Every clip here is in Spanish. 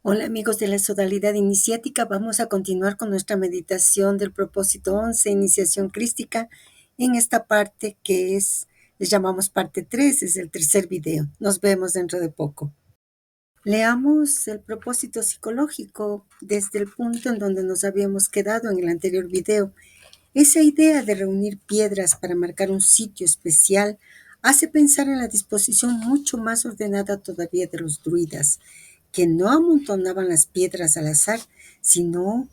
Hola amigos de la Sodalidad Iniciática, vamos a continuar con nuestra meditación del propósito 11, iniciación crística, en esta parte les llamamos parte 3, es el tercer video. Nos vemos dentro de poco. Leamos el propósito psicológico desde el punto en donde nos habíamos quedado en el anterior video. Esa idea de reunir piedras para marcar un sitio especial hace pensar en la disposición mucho más ordenada todavía de los druidas, que no amontonaban las piedras al azar, sino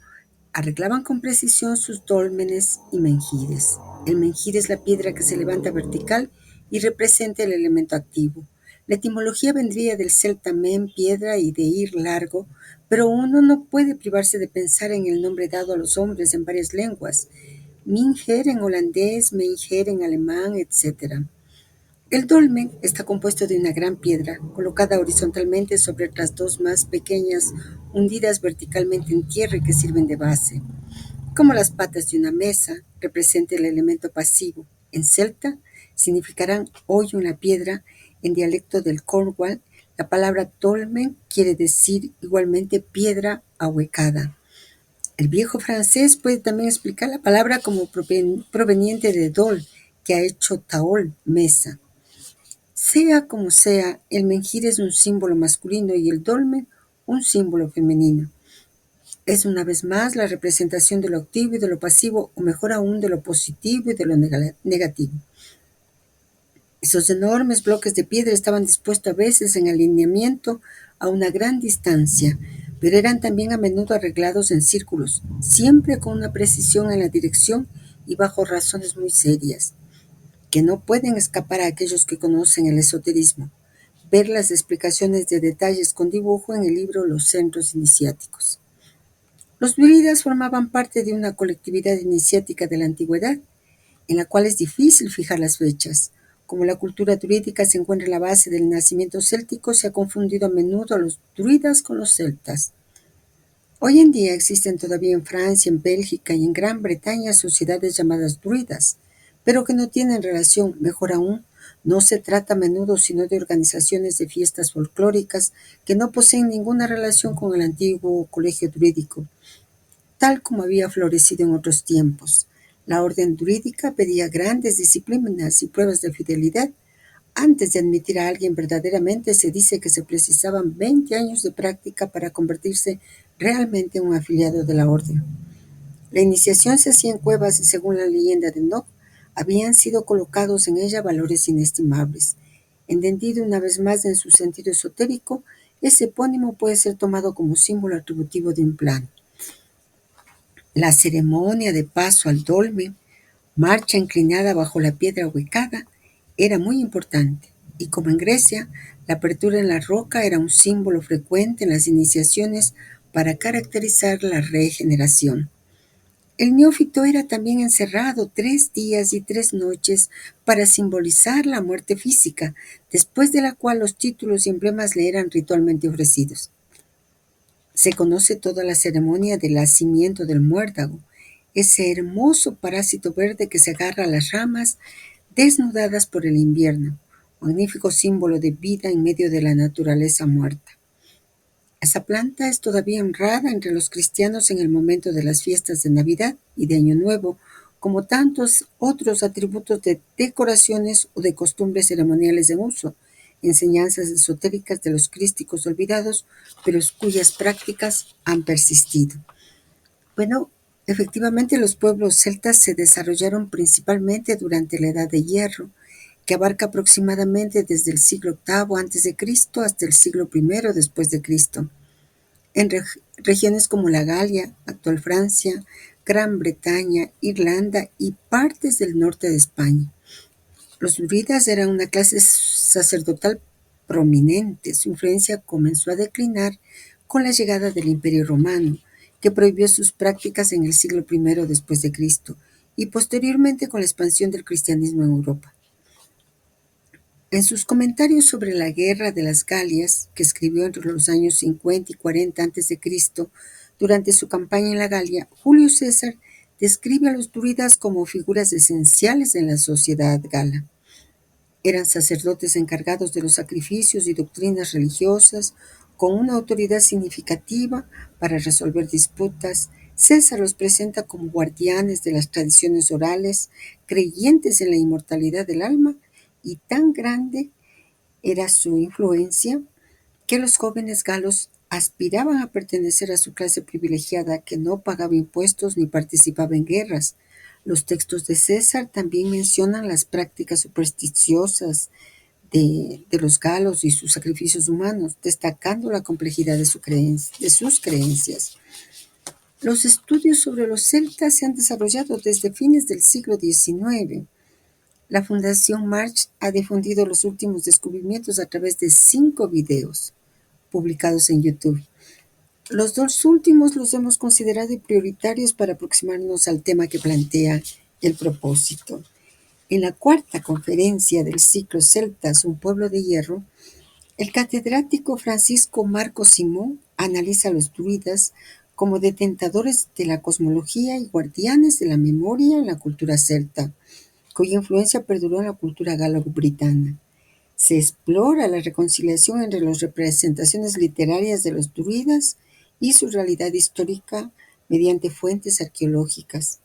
arreglaban con precisión sus dólmenes y menjires. El menjir es la piedra que se levanta vertical y representa el elemento activo. La etimología vendría del celta men, piedra, y de ir largo, pero uno no puede privarse de pensar en el nombre dado a los hombres en varias lenguas: Minher en holandés, Meijer en alemán, etc. El dolmen está compuesto de una gran piedra, colocada horizontalmente sobre otras dos más pequeñas, hundidas verticalmente en tierra y que sirven de base. Como las patas de una mesa, representa el elemento pasivo. En celta significarán hoyo en la piedra. En dialecto del Cornwall, la palabra dolmen quiere decir igualmente piedra ahuecada. El viejo francés puede también explicar la palabra como proveniente de dol, que ha hecho taol, mesa. Sea como sea, el menjir es un símbolo masculino y el dolmen un símbolo femenino. Es una vez más la representación de lo activo y de lo pasivo, o mejor aún, de lo positivo y de lo negativo. Esos enormes bloques de piedra estaban dispuestos a veces en alineamiento a una gran distancia, pero eran también a menudo arreglados en círculos, siempre con una precisión en la dirección y bajo razones muy serias, que no pueden escapar a aquellos que conocen el esoterismo. Ver las explicaciones de detalles con dibujo en el libro Los Centros Iniciáticos. Los druidas formaban parte de una colectividad iniciática de la antigüedad, en la cual es difícil fijar las fechas. Como la cultura druídica se encuentra en la base del nacimiento céltico, se ha confundido a menudo a los druidas con los celtas. Hoy en día existen todavía en Francia, en Bélgica y en Gran Bretaña sociedades llamadas druidas, pero que no tienen relación. Mejor aún, no se trata a menudo sino de organizaciones de fiestas folclóricas que no poseen ninguna relación con el antiguo colegio druídico, tal como había florecido en otros tiempos. La orden druídica pedía grandes disciplinas y pruebas de fidelidad. Antes de admitir a alguien verdaderamente, se dice que se precisaban 20 años de práctica para convertirse realmente en un afiliado de la orden. La iniciación se hacía en cuevas y, según la leyenda de Enoch, habían sido colocados en ella valores inestimables. Entendido una vez más en su sentido esotérico, ese epónimo puede ser tomado como símbolo atributivo de un plan. La ceremonia de paso al dolmen, marcha inclinada bajo la piedra huecada, era muy importante, y como en Grecia, la apertura en la roca era un símbolo frecuente en las iniciaciones para caracterizar la regeneración. El neófito era también encerrado 3 días y 3 noches para simbolizar la muerte física, después de la cual los títulos y emblemas le eran ritualmente ofrecidos. Se conoce toda la ceremonia del nacimiento del muérdago, ese hermoso parásito verde que se agarra a las ramas desnudadas por el invierno, magnífico símbolo de vida en medio de la naturaleza muerta. Esa planta es todavía honrada entre los cristianos en el momento de las fiestas de Navidad y de Año Nuevo, como tantos otros atributos de decoraciones o de costumbres ceremoniales en uso, enseñanzas esotéricas de los crísticos olvidados, pero cuyas prácticas han persistido. Bueno, efectivamente los pueblos celtas se desarrollaron principalmente durante la Edad de Hierro, que abarca aproximadamente desde el siglo VIII a.C. hasta el siglo I después de Cristo. En regiones como la Galia, actual Francia, Gran Bretaña, Irlanda y partes del norte de España. Los druidas eran una clase sacerdotal prominente. Su influencia comenzó a declinar con la llegada del Imperio Romano, que prohibió sus prácticas en el siglo I después de Cristo, y posteriormente con la expansión del cristianismo en Europa. En sus comentarios sobre la Guerra de las Galias, que escribió entre los años 50 y 40 a.C., durante su campaña en la Galia, Julio César describe a los druidas como figuras esenciales en la sociedad gala. Eran sacerdotes encargados de los sacrificios y doctrinas religiosas, Con una autoridad significativa para resolver disputas, César los presenta como guardianes de las tradiciones orales, creyentes en la inmortalidad del alma, y tan grande era su influencia que los jóvenes galos aspiraban a pertenecer a su clase privilegiada que no pagaba impuestos ni participaba en guerras. Los textos de César también mencionan las prácticas supersticiosas de los galos y sus sacrificios humanos, destacando la complejidad de sus creencias. Los estudios sobre los celtas se han desarrollado desde fines del siglo XIX. La Fundación March ha difundido los últimos descubrimientos a través de 5 videos publicados en YouTube. Los dos últimos los hemos considerado prioritarios para aproximarnos al tema que plantea el propósito. En la cuarta conferencia del ciclo Celtas, un pueblo de hierro, el catedrático Francisco Marco Simón analiza a los druidas como detentadores de la cosmología y guardianes de la memoria en la cultura celta, cuya influencia perduró en la cultura galo-britana. Se explora la reconciliación entre las representaciones literarias de los druidas y su realidad histórica mediante fuentes arqueológicas.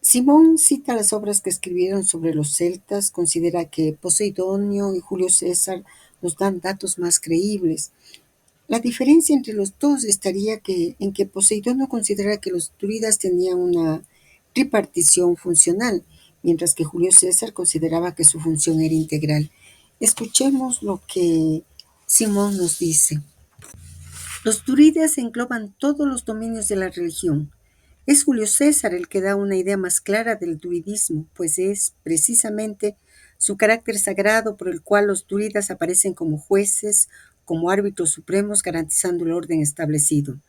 Simón cita las obras que escribieron sobre los celtas, considera que Poseidonio y Julio César nos dan datos más creíbles. La diferencia entre los dos estaría en que Poseidonio considera que los druidas tenían una tripartición funcional, mientras que Julio César consideraba que su función era integral. Escuchemos lo que Simón nos dice. Los druidas engloban todos los dominios de la religión. Es Julio César el que da una idea más clara del druidismo, pues es precisamente su carácter sagrado por el cual los druidas aparecen como jueces, como árbitros supremos, garantizando el orden establecido.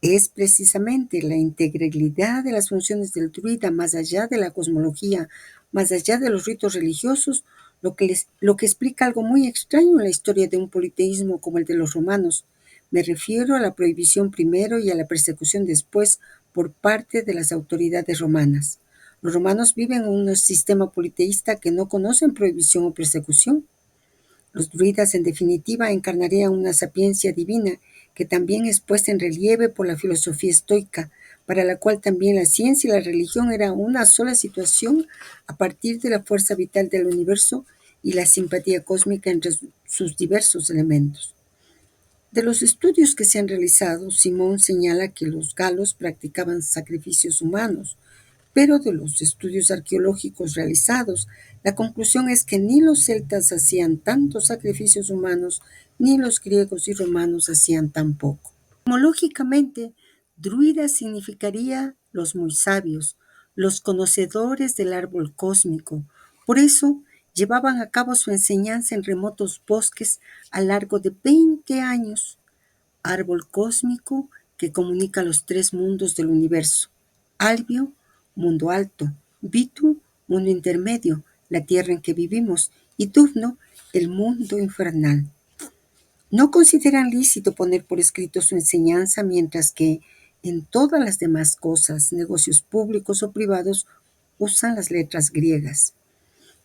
Es precisamente la integralidad de las funciones del druida, más allá de la cosmología, más allá de los ritos religiosos, lo que explica algo muy extraño en la historia de un politeísmo como el de los romanos. Me refiero a la prohibición primero y a la persecución después por parte de las autoridades romanas. Los romanos viven en un sistema politeísta que no conocen prohibición o persecución. Los druidas, en definitiva, encarnarían una sapiencia divina que también es puesta en relieve por la filosofía estoica, para la cual también la ciencia y la religión eran una sola situación a partir de la fuerza vital del universo y la simpatía cósmica entre sus diversos elementos. De los estudios que se han realizado, Simón señala que los galos practicaban sacrificios humanos, pero de los estudios arqueológicos realizados, la conclusión es que ni los celtas hacían tantos sacrificios humanos, ni los griegos y romanos hacían tan poco. Etimológicamente, druida significaría los muy sabios, los conocedores del árbol cósmico. Por eso, llevaban a cabo su enseñanza en remotos bosques a lo largo de 20 años. Árbol cósmico que comunica los 3 mundos del universo. Albio, mundo alto; Vitu, mundo intermedio, la tierra en que vivimos; y Duvno, el mundo infernal. No consideran lícito poner por escrito su enseñanza, mientras que en todas las demás cosas, negocios públicos o privados, usan las letras griegas.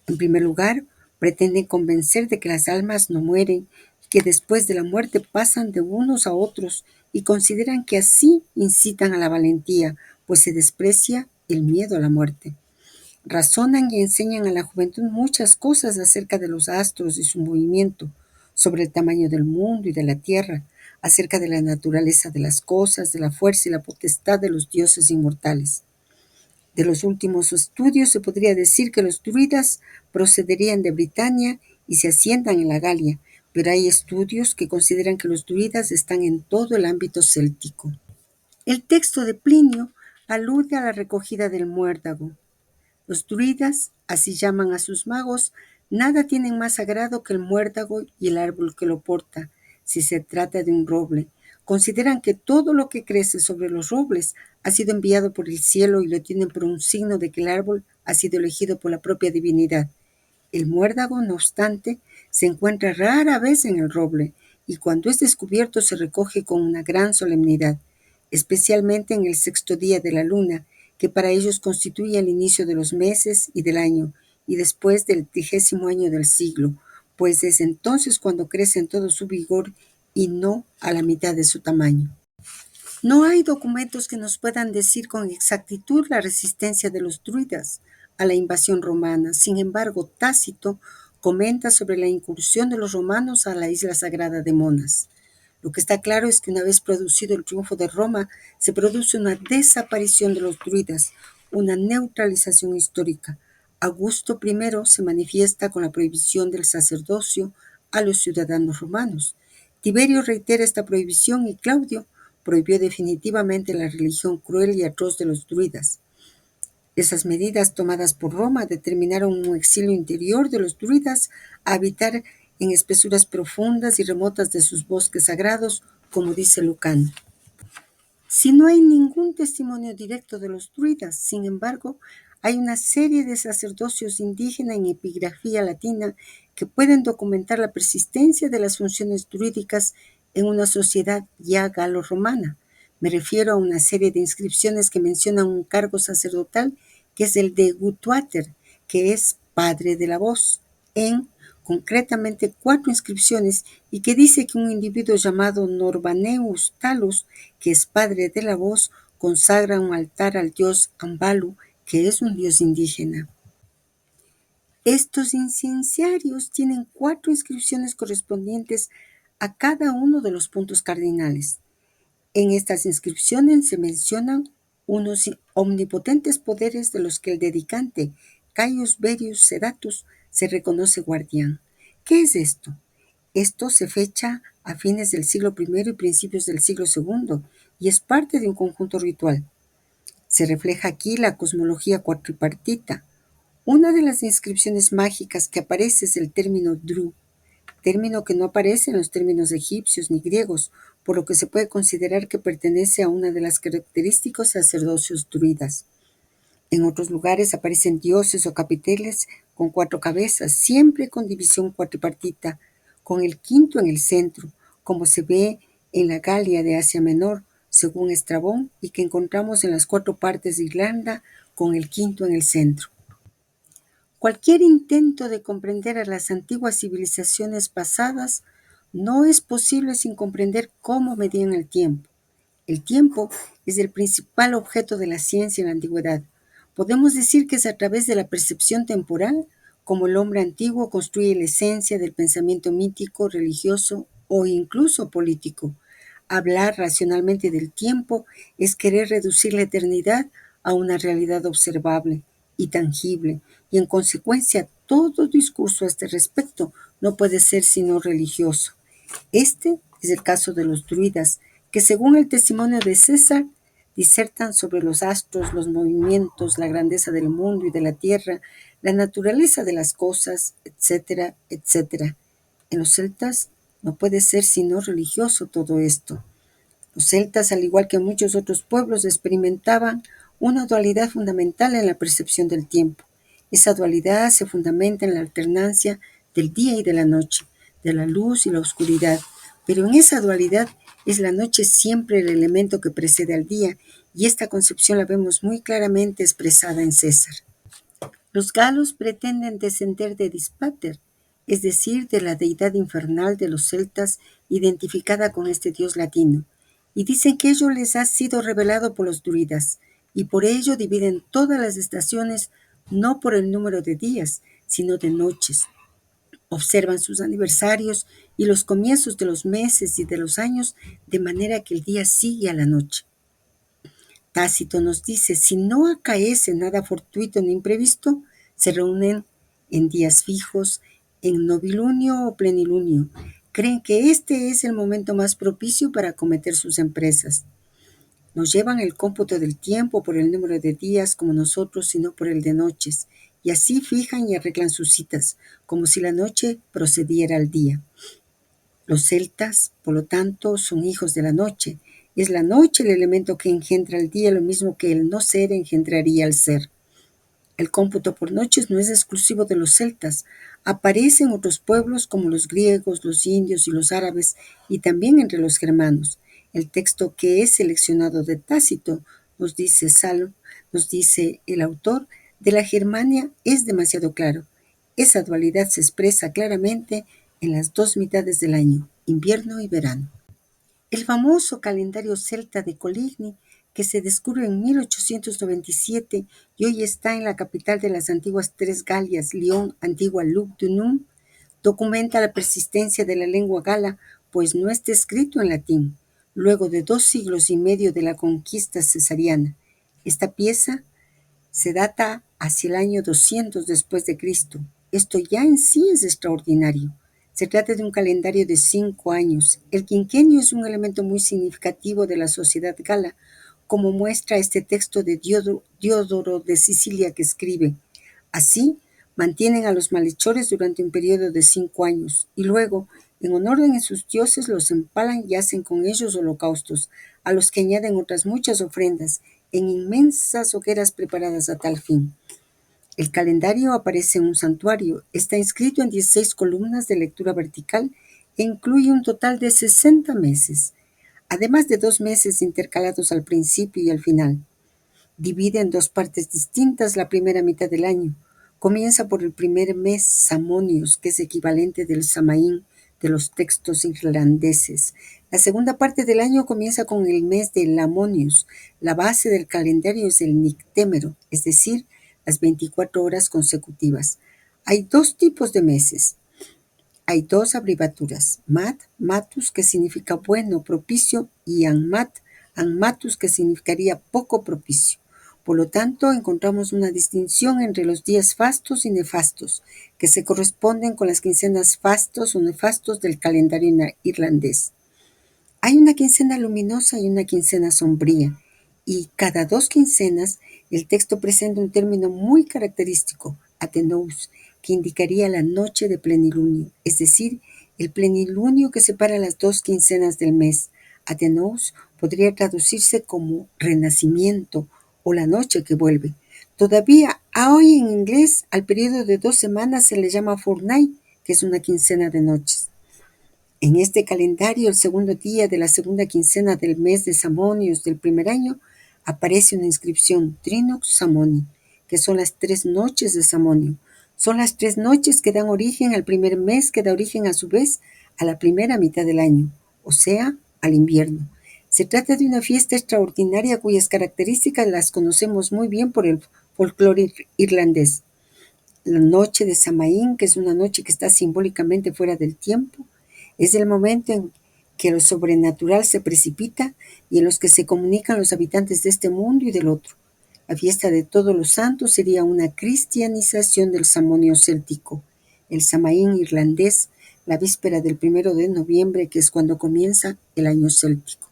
En primer lugar, pretenden convencer de que las almas no mueren, que después de la muerte pasan de unos a otros, y consideran que así incitan a la valentía, pues se desprecia el miedo a la muerte. Razonan y enseñan a la juventud muchas cosas acerca de los astros y su movimiento, sobre el tamaño del mundo y de la tierra, acerca de la naturaleza de las cosas, de la fuerza y la potestad de los dioses inmortales. De los últimos estudios se podría decir que los druidas procederían de Britania y se asientan en la Galia, pero hay estudios que consideran que los druidas están en todo el ámbito céltico. El texto de Plinio alude a la recogida del muérdago. Los druidas, así llaman a sus magos, nada tienen más sagrado que el muérdago y el árbol que lo porta, si se trata de un roble. Consideran que todo lo que crece sobre los robles ha sido enviado por el cielo y lo tienen por un signo de que el árbol ha sido elegido por la propia divinidad. El muérdago, no obstante, se encuentra rara vez en el roble, y cuando es descubierto se recoge con una gran solemnidad, especialmente en el 6.º día de la luna, que para ellos constituye el inicio de los meses y del año, y después del 30.º año del siglo, pues es entonces cuando crece en todo su vigor y no a la mitad de su tamaño. No hay documentos que nos puedan decir con exactitud la resistencia de los druidas a la invasión romana. Sin embargo, Tácito comenta sobre la incursión de los romanos a la isla sagrada de Monas. Lo que está claro es que una vez producido el triunfo de Roma, se produce una desaparición de los druidas, una neutralización histórica. Augusto I se manifiesta con la prohibición del sacerdocio a los ciudadanos romanos. Tiberio reitera esta prohibición y Claudio prohibió definitivamente la religión cruel y atroz de los druidas. Esas medidas tomadas por Roma determinaron un exilio interior de los druidas a habitar en espesuras profundas y remotas de sus bosques sagrados, como dice Lucano. Si no hay ningún testimonio directo de los druidas, sin embargo, hay una serie de sacerdocios indígenas en epigrafía latina que pueden documentar la persistencia de las funciones druídicas en una sociedad ya galo-romana. Me refiero a una serie de inscripciones que mencionan un cargo sacerdotal que es el de Gutuáter, que es padre de la voz, en concretamente 4 inscripciones, y que dice que un individuo llamado Norbaneus Talus, que es padre de la voz, consagra un altar al dios Ambalu, que es un dios indígena. Estos incenciarios tienen 4 inscripciones correspondientes a cada uno de los puntos cardinales. En estas inscripciones se mencionan unos omnipotentes poderes de los que el dedicante, Caius Verius Sedatus, se reconoce guardián. ¿Qué es esto? Esto se fecha a fines del siglo I y principios del siglo II y es parte de un conjunto ritual. Se refleja aquí la cosmología cuatripartita. Una de las inscripciones mágicas que aparece es el término Dru, término que no aparece en los términos egipcios ni griegos, por lo que se puede considerar que pertenece a una de las característicos sacerdocios druidas. En otros lugares aparecen dioses o capiteles con 4 cabezas, siempre con división cuatripartita, con el quinto en el centro, como se ve en la Galia de Asia Menor, según Estrabón, y que encontramos en las 4 partes de Irlanda, con el quinto en el centro. Cualquier intento de comprender a las antiguas civilizaciones pasadas no es posible sin comprender cómo medían el tiempo. El tiempo es el principal objeto de la ciencia en la antigüedad. Podemos decir que es a través de la percepción temporal como el hombre antiguo construye la esencia del pensamiento mítico, religioso o incluso político. Hablar racionalmente del tiempo es querer reducir la eternidad a una realidad observable y tangible, y en consecuencia todo discurso a este respecto no puede ser sino religioso. Este es el caso de los druidas, que según el testimonio de César, disertan sobre los astros, los movimientos, la grandeza del mundo y de la tierra, la naturaleza de las cosas, etcétera, etcétera. En los celtas no puede ser sino religioso todo esto. Los celtas, al igual que muchos otros pueblos, experimentaban una dualidad fundamental en la percepción del tiempo. Esa dualidad se fundamenta en la alternancia del día y de la noche, de la luz y la oscuridad. Pero en esa dualidad es la noche siempre el elemento que precede al día, y esta concepción la vemos muy claramente expresada en César. Los galos pretenden descender de Dispater, es decir, de la deidad infernal de los celtas identificada con este dios latino, y dicen que ello les ha sido revelado por los druidas, y por ello dividen todas las estaciones no por el número de días, sino de noches. Observan sus aniversarios y los comienzos de los meses y de los años de manera que el día sigue a la noche. Tácito nos dice, si no acaece nada fortuito ni imprevisto, se reúnen en días fijos, en novilunio o plenilunio. Creen que este es el momento más propicio para acometer sus empresas. No llevan el cómputo del tiempo por el número de días como nosotros, sino por el de noches, y así fijan y arreglan sus citas, como si la noche procediera al día. Los celtas, por lo tanto, son hijos de la noche. Es la noche el elemento que engendra el día, lo mismo que el no ser engendraría el ser. El cómputo por noches no es exclusivo de los celtas. Aparece en otros pueblos como los griegos, los indios y los árabes, y también entre los germanos. El texto que es seleccionado de Tácito, nos dice Salom, nos dice el autor, de la Germania es demasiado claro. Esa dualidad se expresa claramente en las 2 mitades del año, invierno y verano. El famoso calendario celta de Coligny, que se descubre en 1897 y hoy está en la capital de las antiguas tres Galias, Lyon, antigua Lugdunum, documenta la persistencia de la lengua gala, pues no está escrito en latín, luego de 2 siglos y medio de la conquista cesariana. Esta pieza se data hacia el año 200 después de Cristo. Esto ya en sí es extraordinario. Se trata de un calendario de 5 años. El quinquenio es un elemento muy significativo de la sociedad gala, como muestra este texto de Diodoro de Sicilia que escribe: así, mantienen a los malhechores durante un periodo de 5 años, y luego, en honor de sus dioses, los empalan y hacen con ellos holocaustos, a los que añaden otras muchas ofrendas, en inmensas hogueras preparadas a tal fin. El calendario aparece en un santuario, está inscrito en 16 columnas de lectura vertical e incluye un total de 60 meses, además de 2 meses intercalados al principio y al final. Divide en dos partes distintas la primera mitad del año. Comienza por el primer mes Samonios, que es equivalente del Samaín de los textos irlandeses. La segunda parte del año comienza con el mes de Lamonios. La base del calendario es el nictémero, es decir, las 24 horas consecutivas. Hay dos tipos de meses. Hay dos abreviaturas: Mat, Matus, que significa bueno, propicio, y Anmat, Anmatus, que significaría poco propicio. Por lo tanto, encontramos una distinción entre los días fastos y nefastos, que se corresponden con las quincenas fastos o nefastos del calendario irlandés. Hay una quincena luminosa y una quincena sombría, y cada 2 quincenas el texto presenta un término muy característico, Atenous, que indicaría la noche de plenilunio, es decir, el plenilunio que separa las 2 quincenas del mes. Atenous podría traducirse como renacimiento o la noche que vuelve. Todavía hoy en inglés al periodo de 2 semanas se le llama fortnight, que es una quincena de noches. En este calendario, el segundo día de la segunda quincena del mes de Samonios del primer año, aparece una inscripción Trinox Samoni, que son las 3 noches de Samonio. Son las 3 noches que dan origen al primer mes, que da origen a su vez a la primera mitad del año, o sea, al invierno. Se trata de una fiesta extraordinaria cuyas características las conocemos muy bien por el folclore irlandés. La noche de Samaín, que es una noche que está simbólicamente fuera del tiempo, es el momento en que lo sobrenatural se precipita y en los que se comunican los habitantes de este mundo y del otro. La fiesta de Todos los Santos sería una cristianización del Samonio céltico, el Samaín irlandés, la víspera del 1 de noviembre, que es cuando comienza el año céltico.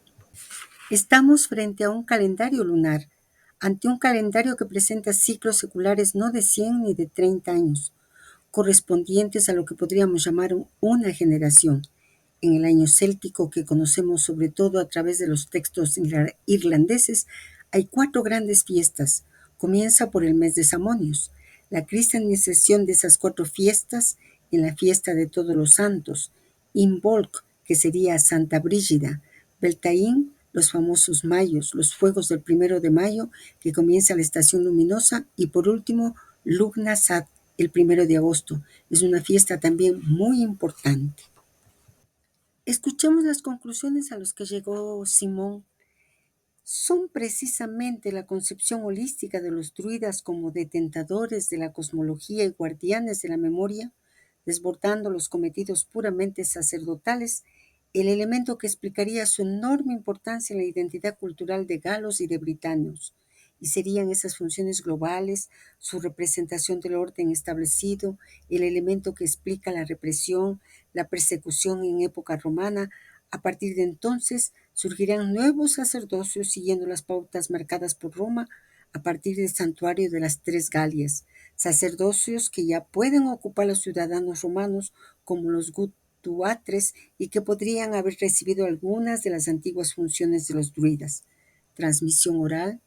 Estamos frente a un calendario lunar, ante un calendario que presenta ciclos seculares no de 100 ni de 30 años, correspondientes a lo que podríamos llamar una generación. En el año céltico, que conocemos sobre todo a través de los textos irlandeses, hay 4 grandes fiestas. Comienza por el mes de Samonios, la cristianización de esas 4 fiestas en la fiesta de Todos los Santos, Imbolc, que sería Santa Brígida, Beltaín, los famosos mayos, los fuegos del 1 de mayo, que comienza la estación luminosa, y por último, Lugnasad, el 1 de agosto. Es una fiesta también muy importante. Escuchemos las conclusiones a las que llegó Simón. Son precisamente la concepción holística de los druidas como detentadores de la cosmología y guardianes de la memoria, desbordando los cometidos puramente sacerdotales, el elemento que explicaría su enorme importancia en la identidad cultural de galos y de britanos, y serían esas funciones globales, su representación del orden establecido, el elemento que explica la represión, la persecución en época romana. A partir de entonces surgirán nuevos sacerdocios siguiendo las pautas marcadas por Roma a partir del santuario de las tres Galias, sacerdocios que ya pueden ocupar los ciudadanos romanos como los gutuatres y que podrían haber recibido algunas de las antiguas funciones de los druidas. Transmisión oral,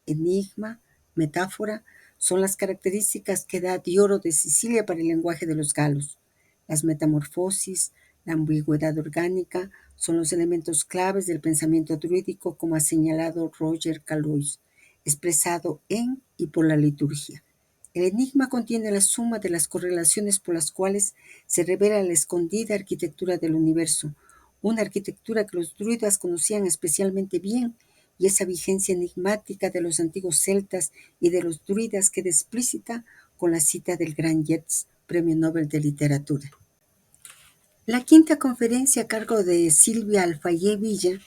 enigma, metáfora, son las características que da Diodoro de Sicilia para el lenguaje de los galos. Las metamorfosis, la ambigüedad orgánica, son los elementos claves del pensamiento druídico, como ha señalado Roger Calois, expresado en y por la liturgia. El enigma contiene la suma de las correlaciones por las cuales se revela la escondida arquitectura del universo, una arquitectura que los druidas conocían especialmente bien, y esa vigencia enigmática de los antiguos celtas y de los druidas queda explícita con la cita del gran Yeats, Premio Nobel de Literatura. La quinta conferencia a cargo de Silvia Alfayé Villa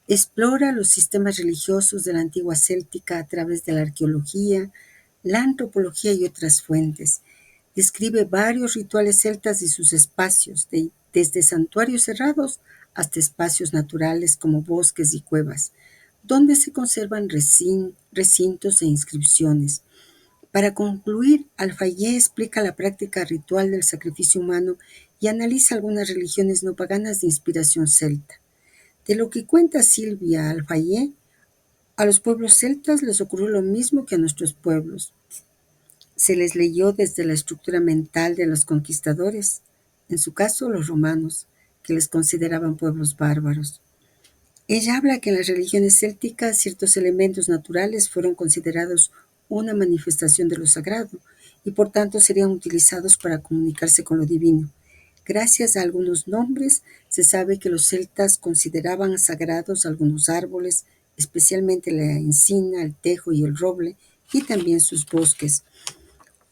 explora los sistemas religiosos de la antigua céltica a través de la arqueología, la antropología y otras fuentes. Describe varios rituales celtas y sus espacios, desde santuarios cerrados hasta espacios naturales como bosques y cuevas, donde se conservan recintos e inscripciones. Para concluir, Alfayé explica la práctica ritual del sacrificio humano y analiza algunas religiones no paganas de inspiración celta. De lo que cuenta Silvia Alfayé, a los pueblos celtas les ocurrió lo mismo que a nuestros pueblos. Se les leyó desde la estructura mental de los conquistadores, en su caso los romanos, que les consideraban pueblos bárbaros. Ella habla que en las religiones célticas ciertos elementos naturales fueron considerados una manifestación de lo sagrado y por tanto serían utilizados para comunicarse con lo divino. Gracias a algunos nombres, se sabe que los celtas consideraban sagrados algunos árboles, especialmente la encina, el tejo y el roble, y también sus bosques.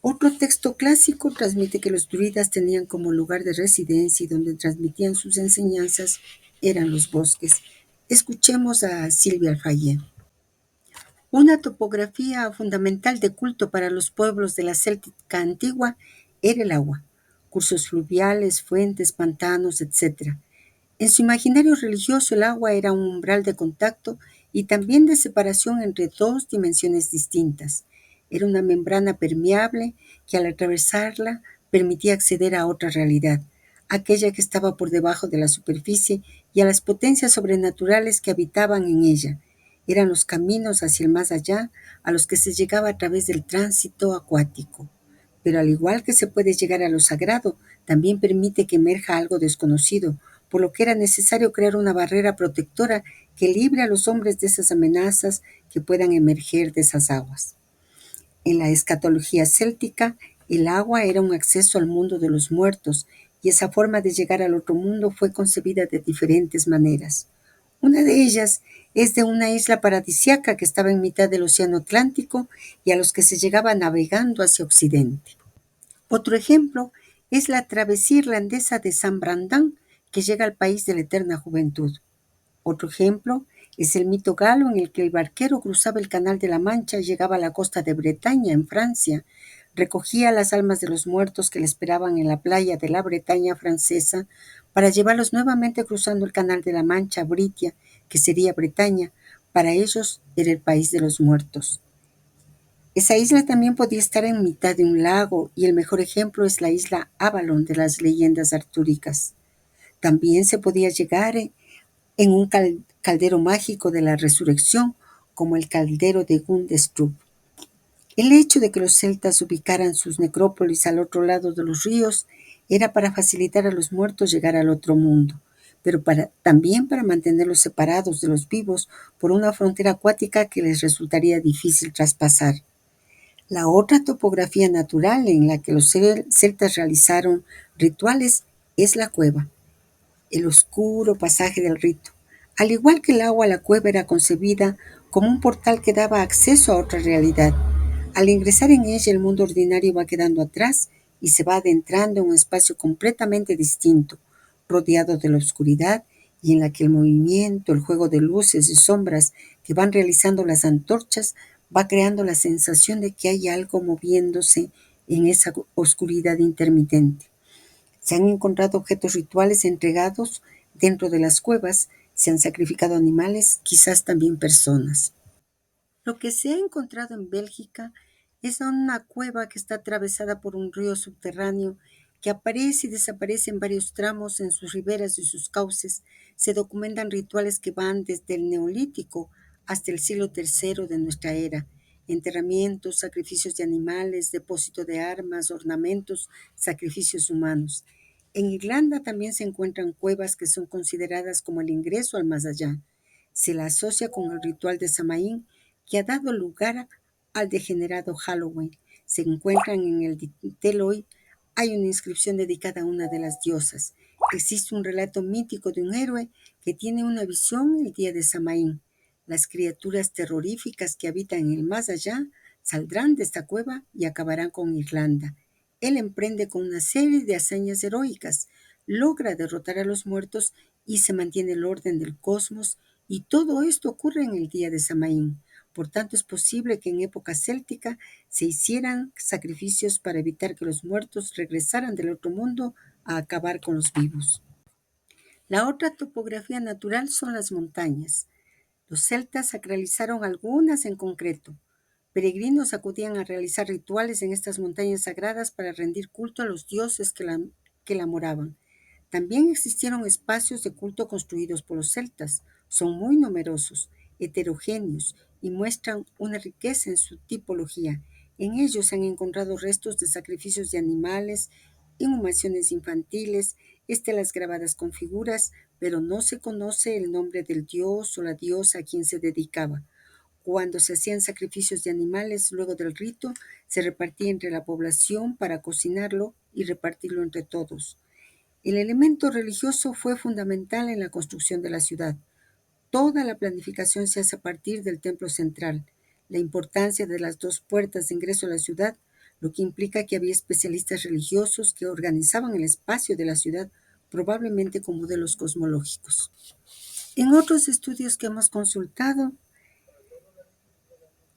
Otro texto clásico transmite que los druidas tenían como lugar de residencia y donde transmitían sus enseñanzas eran los bosques. Escuchemos a Silvia Alfayé. Una topografía fundamental de culto para los pueblos de la Céltica antigua era el agua, cursos fluviales, fuentes, pantanos, etc. En su imaginario religioso, el agua era un umbral de contacto y también de separación entre dos dimensiones distintas. Era una membrana permeable que al atravesarla permitía acceder a otra realidad, aquella que estaba por debajo de la superficie, y a las potencias sobrenaturales que habitaban en ella. Eran los caminos hacia el más allá a los que se llegaba a través del tránsito acuático. Pero al igual que se puede llegar a lo sagrado, también permite que emerja algo desconocido, por lo que era necesario crear una barrera protectora que libre a los hombres de esas amenazas que puedan emerger de esas aguas. En la escatología céltica, el agua era un acceso al mundo de los muertos, y esa forma de llegar al otro mundo fue concebida de diferentes maneras. Una de ellas es de una isla paradisiaca que estaba en mitad del océano Atlántico y a los que se llegaba navegando hacia occidente. Otro ejemplo es la travesía irlandesa de San Brandán, que llega al país de la eterna juventud. Otro ejemplo es el mito galo en el que el barquero cruzaba el Canal de la Mancha y llegaba a la costa de Bretaña, en Francia. Recogía las almas de los muertos que le esperaban en la playa de la Bretaña francesa para llevarlos nuevamente cruzando el Canal de la Mancha a Britia, que sería Bretaña. Para ellos era el país de los muertos. Esa isla también podía estar en mitad de un lago, y el mejor ejemplo es la isla Avalon de las leyendas artúricas. También se podía llegar en un caldero mágico de la resurrección, como el caldero de Gundestrup. El hecho de que los celtas ubicaran sus necrópolis al otro lado de los ríos era para facilitar a los muertos llegar al otro mundo, pero también para mantenerlos separados de los vivos por una frontera acuática que les resultaría difícil traspasar. La otra topografía natural en la que los celtas realizaron rituales es la cueva, el oscuro pasaje del rito. Al igual que el agua, la cueva era concebida como un portal que daba acceso a otra realidad. Al ingresar en ella, el mundo ordinario va quedando atrás y se va adentrando en un espacio completamente distinto, rodeado de la oscuridad, y en la que el movimiento, el juego de luces y sombras que van realizando las antorchas va creando la sensación de que hay algo moviéndose en esa oscuridad intermitente. Se han encontrado objetos rituales entregados dentro de las cuevas, se han sacrificado animales, quizás también personas. Lo que se ha encontrado en Bélgica es una cueva que está atravesada por un río subterráneo que aparece y desaparece en varios tramos en sus riberas y sus cauces. Se documentan rituales que van desde el Neolítico hasta el siglo III de nuestra era. Enterramientos, sacrificios de animales, depósito de armas, ornamentos, sacrificios humanos. En Irlanda también se encuentran cuevas que son consideradas como el ingreso al más allá. Se la asocia con el ritual de Samaín, que ha dado lugar al degenerado Halloween. Se encuentran en el dintel hoy, hay una inscripción dedicada a una de las diosas. Existe un relato mítico de un héroe que tiene una visión el día de Samaín. Las criaturas terroríficas que habitan en el más allá saldrán de esta cueva y acabarán con Irlanda. Él emprende con una serie de hazañas heroicas, logra derrotar a los muertos y se mantiene el orden del cosmos, y todo esto ocurre en el día de Samaín. Por tanto, es posible que en época céltica se hicieran sacrificios para evitar que los muertos regresaran del otro mundo a acabar con los vivos. La otra topografía natural son las montañas. Los celtas sacralizaron algunas en concreto. Peregrinos acudían a realizar rituales en estas montañas sagradas para rendir culto a los dioses que la moraban. También existieron espacios de culto construidos por los celtas. Son muy numerosos, heterogéneos y muestran una riqueza en su tipología. En ellos se han encontrado restos de sacrificios de animales, inhumaciones infantiles, estelas grabadas con figuras, pero no se conoce el nombre del dios o la diosa a quien se dedicaba. Cuando se hacían sacrificios de animales luego del rito, se repartía entre la población para cocinarlo y repartirlo entre todos. El elemento religioso fue fundamental en la construcción de la ciudad. Toda la planificación se hace a partir del templo central. La importancia de las dos puertas de ingreso a la ciudad, lo que implica que había especialistas religiosos que organizaban el espacio de la ciudad, probablemente con modelos cosmológicos. En otros estudios que hemos consultado,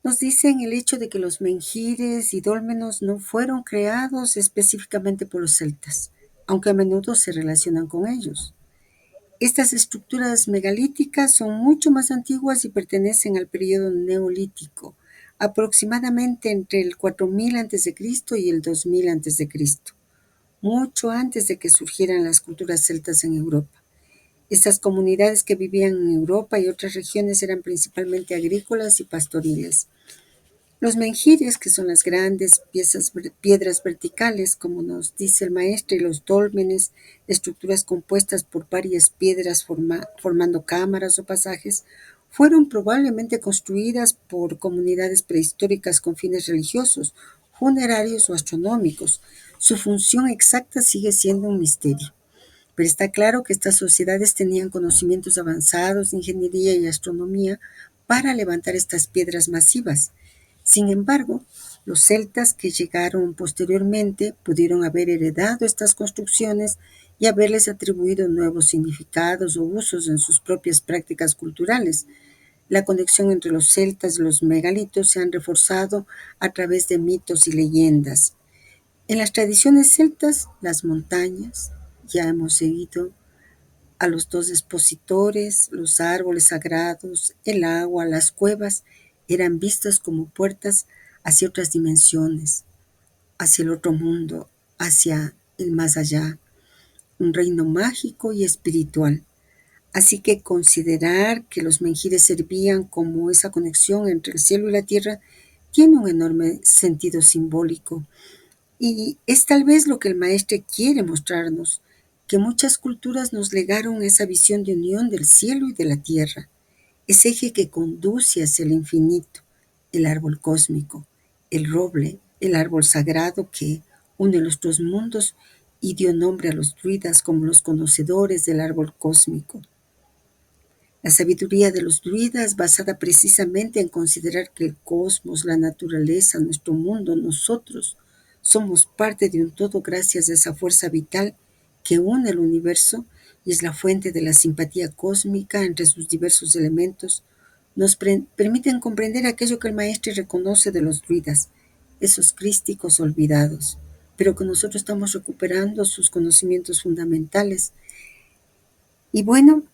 nos dicen el hecho de que los menhires y dólmenos no fueron creados específicamente por los celtas, aunque a menudo se relacionan con ellos. Estas estructuras megalíticas son mucho más antiguas y pertenecen al periodo neolítico, aproximadamente entre el 4000 a.C. y el 2000 a.C., mucho antes de que surgieran las culturas celtas en Europa. Estas comunidades que vivían en Europa y otras regiones eran principalmente agrícolas y pastoriles. Los menhires, que son las grandes piedras verticales, como nos dice el maestro, y los dólmenes, estructuras compuestas por varias piedras formando cámaras o pasajes, fueron probablemente construidas por comunidades prehistóricas con fines religiosos, funerarios o astronómicos. Su función exacta sigue siendo un misterio. Pero está claro que estas sociedades tenían conocimientos avanzados de ingeniería y astronomía para levantar estas piedras masivas. Sin embargo, los celtas que llegaron posteriormente pudieron haber heredado estas construcciones y haberles atribuido nuevos significados o usos en sus propias prácticas culturales. La conexión entre los celtas y los megalitos se han reforzado a través de mitos y leyendas. En las tradiciones celtas, las montañas, ya hemos seguido a los dos expositores, los árboles sagrados, el agua, las cuevas, eran vistas como puertas hacia otras dimensiones, hacia el otro mundo, hacia el más allá, un reino mágico y espiritual. Así que considerar que los menhires servían como esa conexión entre el cielo y la tierra tiene un enorme sentido simbólico. Y es tal vez lo que el maestre quiere mostrarnos, que muchas culturas nos legaron esa visión de unión del cielo y de la tierra, ese eje que conduce hacia el infinito, el árbol cósmico, el roble, el árbol sagrado que une los dos mundos y dio nombre a los druidas como los conocedores del árbol cósmico. La sabiduría de los druidas, basada precisamente en considerar que el cosmos, la naturaleza, nuestro mundo, nosotros, somos parte de un todo gracias a esa fuerza vital que une el universo y es la fuente de la simpatía cósmica entre sus diversos elementos, nos permiten comprender aquello que el maestro reconoce de los druidas, esos crísticos olvidados, pero que nosotros estamos recuperando sus conocimientos fundamentales. Y bueno,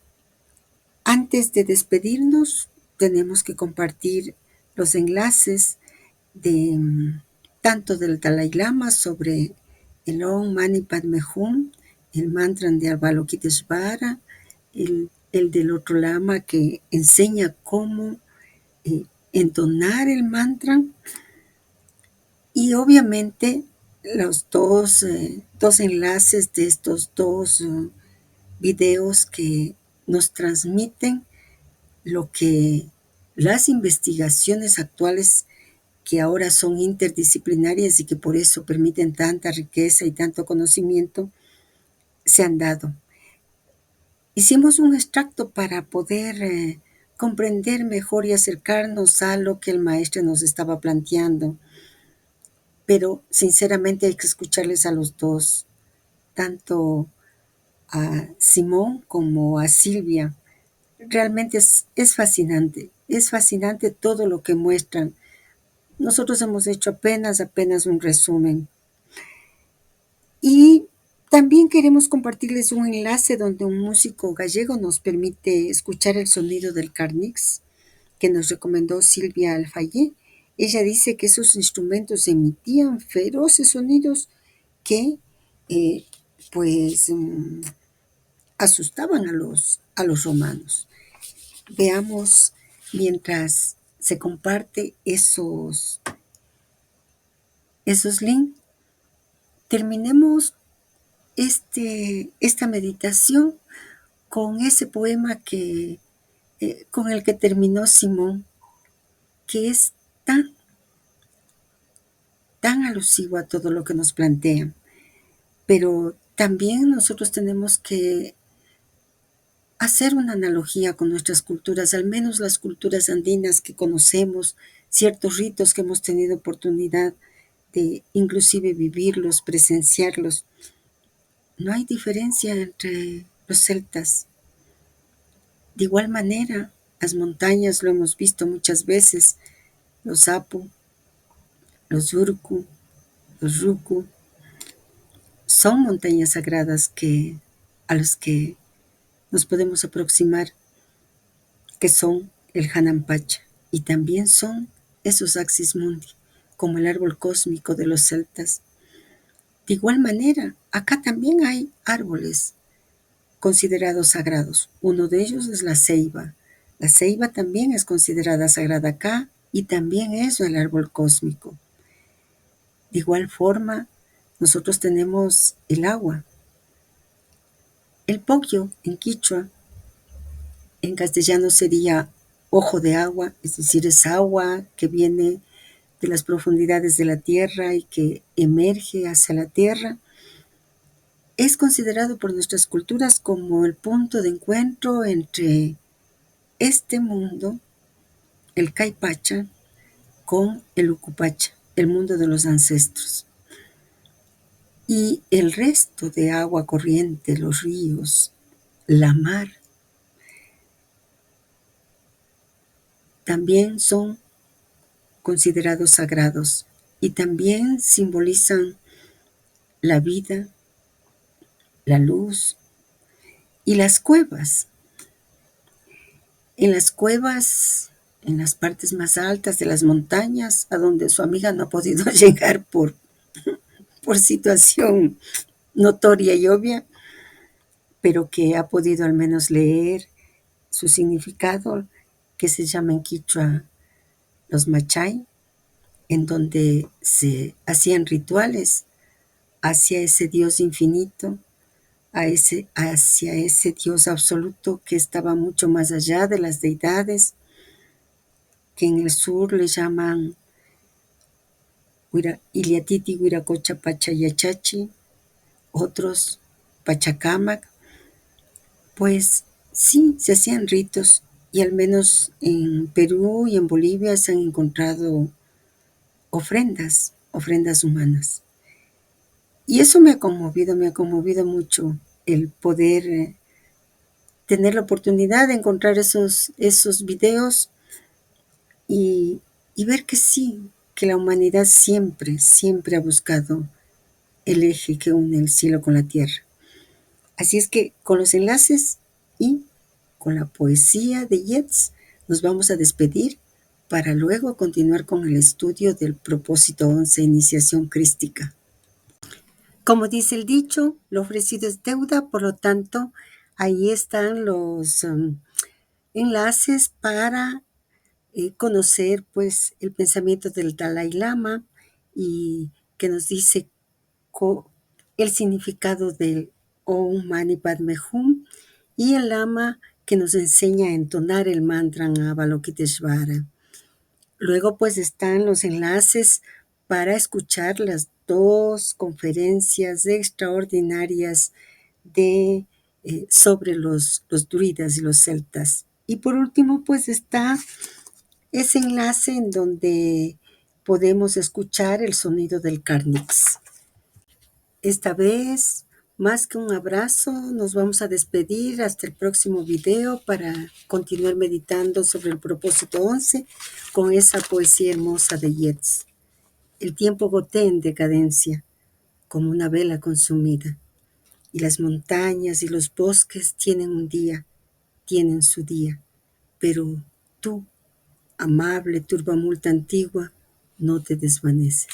antes de despedirnos, tenemos que compartir los enlaces de tanto del Dalai Lama sobre el Om Mani Padme Hum, el mantra de Avalokiteshvara, el del otro lama que enseña cómo entonar el mantra, y obviamente los dos enlaces de estos dos videos que nos transmiten lo que las investigaciones actuales, que ahora son interdisciplinarias y que por eso permiten tanta riqueza y tanto conocimiento, se han dado. Hicimos un extracto para poder comprender mejor y acercarnos a lo que el maestro nos estaba planteando, pero sinceramente hay que escucharles a los dos, tanto a Simón como a Silvia. Realmente es fascinante todo lo que muestran. Nosotros hemos hecho apenas un resumen. Y también queremos compartirles un enlace donde un músico gallego nos permite escuchar el sonido del carnix que nos recomendó Silvia Alfayé. Ella dice que esos instrumentos emitían feroces sonidos que eh, pues asustaban a los romanos. Veamos mientras se comparte esos links, terminemos esta meditación con ese poema con el que terminó Simón, que es tan alusivo a todo lo que nos plantean. Pero también nosotros tenemos que hacer una analogía con nuestras culturas, al menos las culturas andinas que conocemos, ciertos ritos que hemos tenido oportunidad de inclusive vivirlos, presenciarlos. No hay diferencia entre los celtas. De igual manera, las montañas lo hemos visto muchas veces, los Apu, los Urku, los Ruku, son montañas sagradas a las que nos podemos aproximar, que son el Hanampacha, y también son esos Axis Mundi, como el árbol cósmico de los celtas. De igual manera, acá también hay árboles considerados sagrados. Uno de ellos es la ceiba. La ceiba también es considerada sagrada acá y también es el árbol cósmico. De igual forma, nosotros tenemos el agua. El pogio en quichua, en castellano sería ojo de agua, es decir, es agua que viene de las profundidades de la tierra y que emerge hacia la tierra. Es considerado por nuestras culturas como el punto de encuentro entre este mundo, el Caipacha, con el Ucupacha, el mundo de los ancestros. Y el resto de agua corriente, los ríos, la mar, también son considerados sagrados y también simbolizan la vida, la luz y las cuevas. En las cuevas, en las partes más altas de las montañas, a donde su amiga no ha podido llegar por situación notoria y obvia, pero que ha podido al menos leer su significado, que se llama en quichua los machay, en donde se hacían rituales hacia ese Dios infinito, hacia ese Dios absoluto que estaba mucho más allá de las deidades, que en el sur le llaman Iliatiti, Huiracocha, Pachayachachi, otros Pachacamac. Pues sí, se hacían ritos y al menos en Perú y en Bolivia se han encontrado ofrendas humanas. Y eso me ha conmovido mucho el poder tener la oportunidad de encontrar esos videos y, y ver que sí, que la humanidad siempre ha buscado el eje que une el cielo con la tierra. Así es que con los enlaces y con la poesía de Yeats nos vamos a despedir para luego continuar con el estudio del propósito 11, iniciación crística. Como dice el dicho, lo ofrecido es deuda, por lo tanto, ahí están los enlaces para conocer pues el pensamiento del Dalai Lama y que nos dice el significado del Om Mani Padme Hum y el Lama que nos enseña a entonar el mantra Avalokiteshvara. Luego pues están los enlaces para escuchar las dos conferencias extraordinarias de sobre los druidas y los celtas. Y por último, pues está ese enlace en donde podemos escuchar el sonido del Carnix. Esta vez, más que un abrazo, nos vamos a despedir hasta el próximo video para continuar meditando sobre el propósito 11 con esa poesía hermosa de Yeats. El tiempo gotea en decadencia, como una vela consumida, y las montañas y los bosques tienen un día, tienen su día, pero tú, amable turbamulta antigua, no te desvaneces.